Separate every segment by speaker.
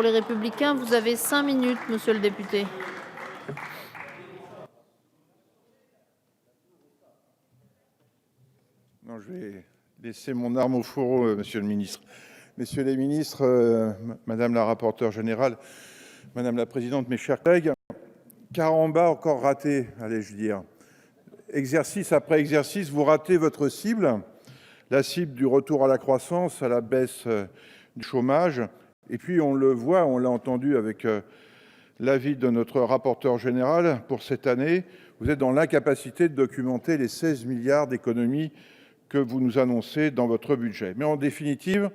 Speaker 1: Pour les Républicains, vous avez 5 minutes, monsieur le député.
Speaker 2: Non, je vais laisser mon arme au fourreau, monsieur le ministre. Messieurs les ministres, madame la rapporteure générale, madame la présidente, mes chers collègues, carambar encore raté, allais-je dire. Exercice après exercice, vous ratez votre cible, la cible du retour à la croissance, à la baisse du chômage. Et puis on le voit, on l'a entendu avec l'avis de notre rapporteur général pour cette année, vous êtes dans l'incapacité de documenter les 16 milliards d'économies que vous nous annoncez dans votre budget. Mais en définitive,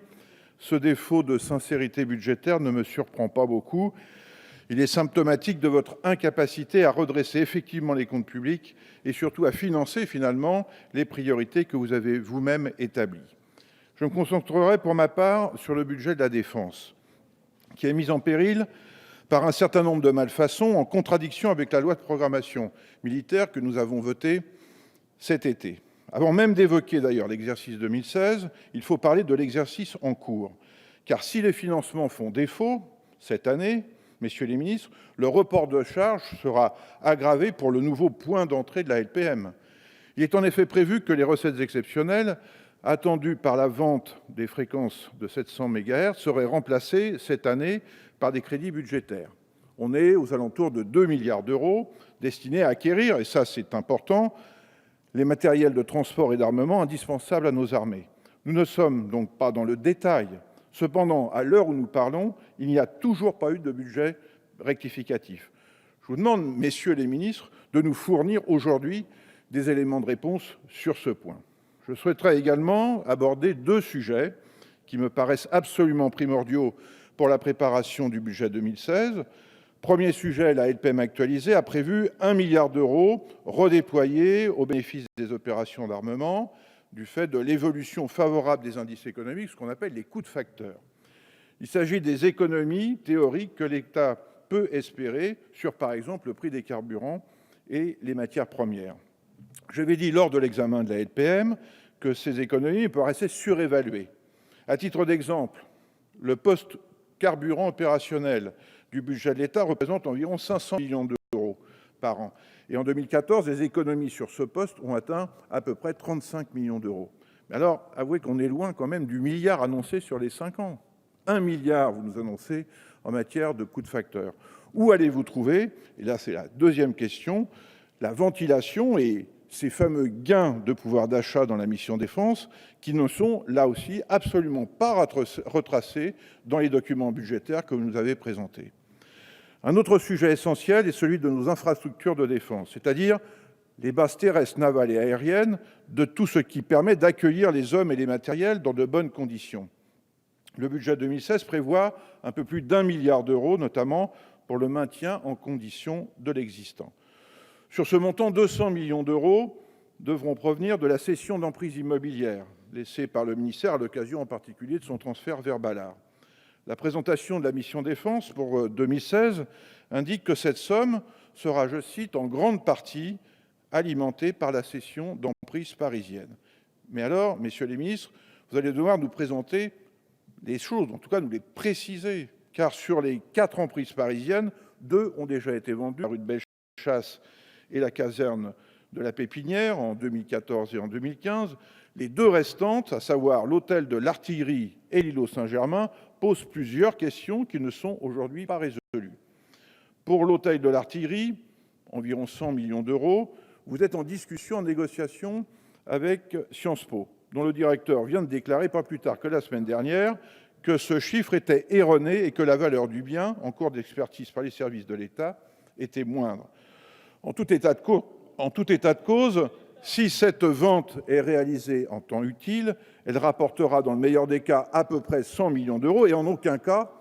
Speaker 2: ce défaut de sincérité budgétaire ne me surprend pas beaucoup. Il est symptomatique de votre incapacité à redresser effectivement les comptes publics et surtout à financer finalement les priorités que vous avez vous-même établies. Je me concentrerai pour ma part sur le budget de la défense, qui est mis en péril par un certain nombre de malfaçons en contradiction avec la loi de programmation militaire que nous avons votée cet été. Avant même d'évoquer d'ailleurs l'exercice 2016, il faut parler de l'exercice en cours. Car si les financements font défaut cette année, messieurs les ministres, le report de charges sera aggravé pour le nouveau point d'entrée de la LPM. Il est en effet prévu que les recettes exceptionnelles attendues par la vente des fréquences de 700 MHz seraient remplacées cette année par des crédits budgétaires. On est aux alentours de 2 milliards d'euros destinés à acquérir, et ça c'est important, les matériels de transport et d'armement indispensables à nos armées. Nous ne sommes donc pas dans le détail. Cependant, à l'heure où nous parlons, il n'y a toujours pas eu de budget rectificatif. Je vous demande, messieurs les ministres, de nous fournir aujourd'hui des éléments de réponse sur ce point. Je souhaiterais également aborder deux sujets qui me paraissent absolument primordiaux pour la préparation du budget 2016. Premier sujet, la LPM actualisée a prévu 1 milliard d'euros redéployés au bénéfice des opérations d'armement du fait de l'évolution favorable des indices économiques, ce qu'on appelle les coûts de facteur. Il s'agit des économies théoriques que l'État peut espérer sur, par exemple, le prix des carburants et les matières premières. J'avais dit lors de l'examen de la LPM que ces économies paraissaient surévaluées. À titre d'exemple, le poste carburant opérationnel du budget de l'État représente environ 500 millions d'euros par an. Et en 2014, les économies sur ce poste ont atteint à peu près 35 millions d'euros. Mais alors, avouez qu'on est loin quand même du milliard annoncé sur les 5 ans. 1 milliard, vous nous annoncez, en matière de coûts de facteur. Où allez-vous trouver, et là c'est la deuxième question, la ventilation et ces fameux gains de pouvoir d'achat dans la mission défense qui ne sont là aussi absolument pas retracés dans les documents budgétaires que vous nous avez présentés. Un autre sujet essentiel est celui de nos infrastructures de défense, c'est-à-dire les bases terrestres, navales et aériennes, de tout ce qui permet d'accueillir les hommes et les matériels dans de bonnes conditions. Le budget 2016 prévoit un peu plus d'1 milliard d'euros, notamment pour le maintien en condition de l'existant. Sur ce montant, 200 millions d'euros devront provenir de la cession d'emprises immobilières laissée par le ministère à l'occasion en particulier de son transfert vers Ballard. La présentation de la mission défense pour 2016 indique que cette somme sera, je cite, en grande partie alimentée par la cession d'emprises parisiennes. Mais alors, messieurs les ministres, vous allez devoir nous présenter les choses, en tout cas nous les préciser, car sur les 4 emprises parisiennes, 2 ont déjà été vendues, la rue de Bellechasse et la caserne de la Pépinière en 2014 et en 2015. Les 2 restantes, à savoir l'hôtel de l'Artillerie et l'îlot Saint-Germain, posent plusieurs questions qui ne sont aujourd'hui pas résolues. Pour l'hôtel de l'Artillerie, environ 100 millions d'euros, vous êtes en discussion, en négociation avec Sciences Po, dont le directeur vient de déclarer pas plus tard que la semaine dernière que ce chiffre était erroné et que la valeur du bien, en cours d'expertise par les services de l'État, était moindre. En tout état de cause, si cette vente est réalisée en temps utile, elle rapportera dans le meilleur des cas à peu près 100 millions d'euros et en aucun cas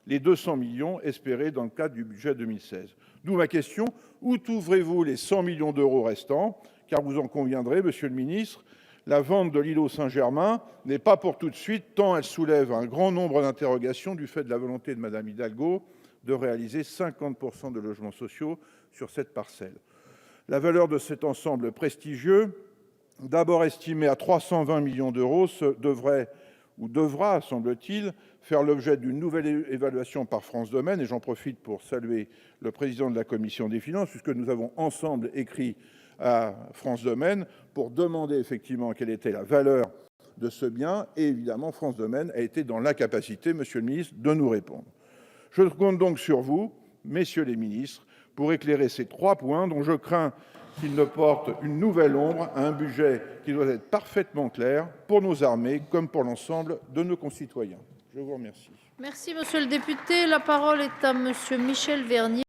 Speaker 2: les 200 millions espérés dans le cadre du budget 2016. D'où ma question, où trouverez-vous les 100 millions d'euros restants? Car vous en conviendrez, monsieur le ministre, la vente de l'îlot Saint-Germain n'est pas pour tout de suite, tant elle soulève un grand nombre d'interrogations du fait de la volonté de Mme Hidalgo de réaliser 50% de logements sociaux sur cette parcelle. La valeur de cet ensemble prestigieux, d'abord estimé à 320 millions d'euros, devrait, ou devra, semble-t-il, faire l'objet d'une nouvelle évaluation par France Domaine. Et j'en profite pour saluer le président de la commission des finances, puisque nous avons ensemble écrit à France Domaine pour demander effectivement quelle était la valeur de ce bien. Et évidemment, France Domaine a été dans l'incapacité, monsieur le ministre, de nous répondre. Je compte donc sur vous, messieurs les ministres, pour éclairer ces 3 points dont je crains qu'ils ne portent une nouvelle ombre à un budget qui doit être parfaitement clair pour nos armées comme pour l'ensemble de nos concitoyens. Je vous remercie.
Speaker 1: Merci, monsieur le député. La parole est à monsieur Michel Vernier.